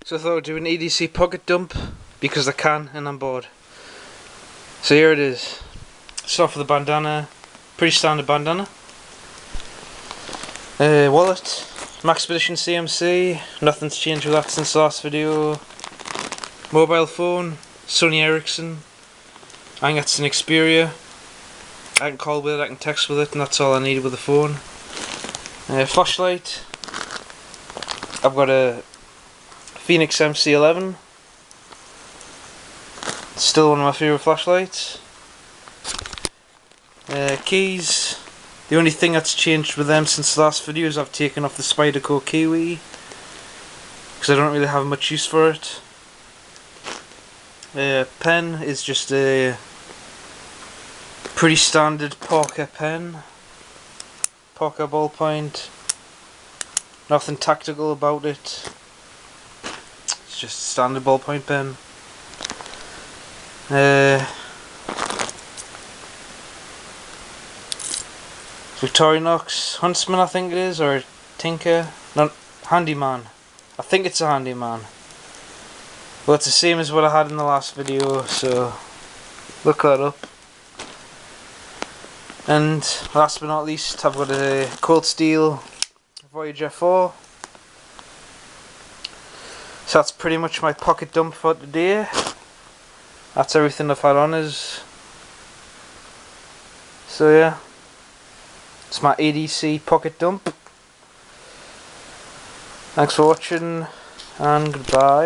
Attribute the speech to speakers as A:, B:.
A: So I thought I'd do an EDC pocket dump because I can and I'm bored. So here it is. Start with the bandana, pretty standard bandana. Wallet, Maxpedition CMC, nothing's changed with that since the last video. Mobile phone, Sony Ericsson. I think that's an Xperia. I can call with it, I can text with it, and that's all I need with the phone. Flashlight. I've got a Phoenix MC11. Still one of my favourite flashlights. Keys. The only thing that's changed with them since the last video is I've taken off the Spyderco Kiwi because I don't really have much use for it. Pen is just a pretty standard Parker pen. Parker ballpoint. Nothing tactical about it. It's just a standard ballpoint pen. Victorinox Huntsman, I think it is, or Tinker. No, Handyman. I think it's a Handyman. Well, it's the same as what I had in the last video, so look that up. And last but not least, I've got a Cold Steel Voyager 4. So that's pretty much my pocket dump for today. That's everything I've had on us. So yeah, it's my EDC pocket dump. Thanks for watching and goodbye.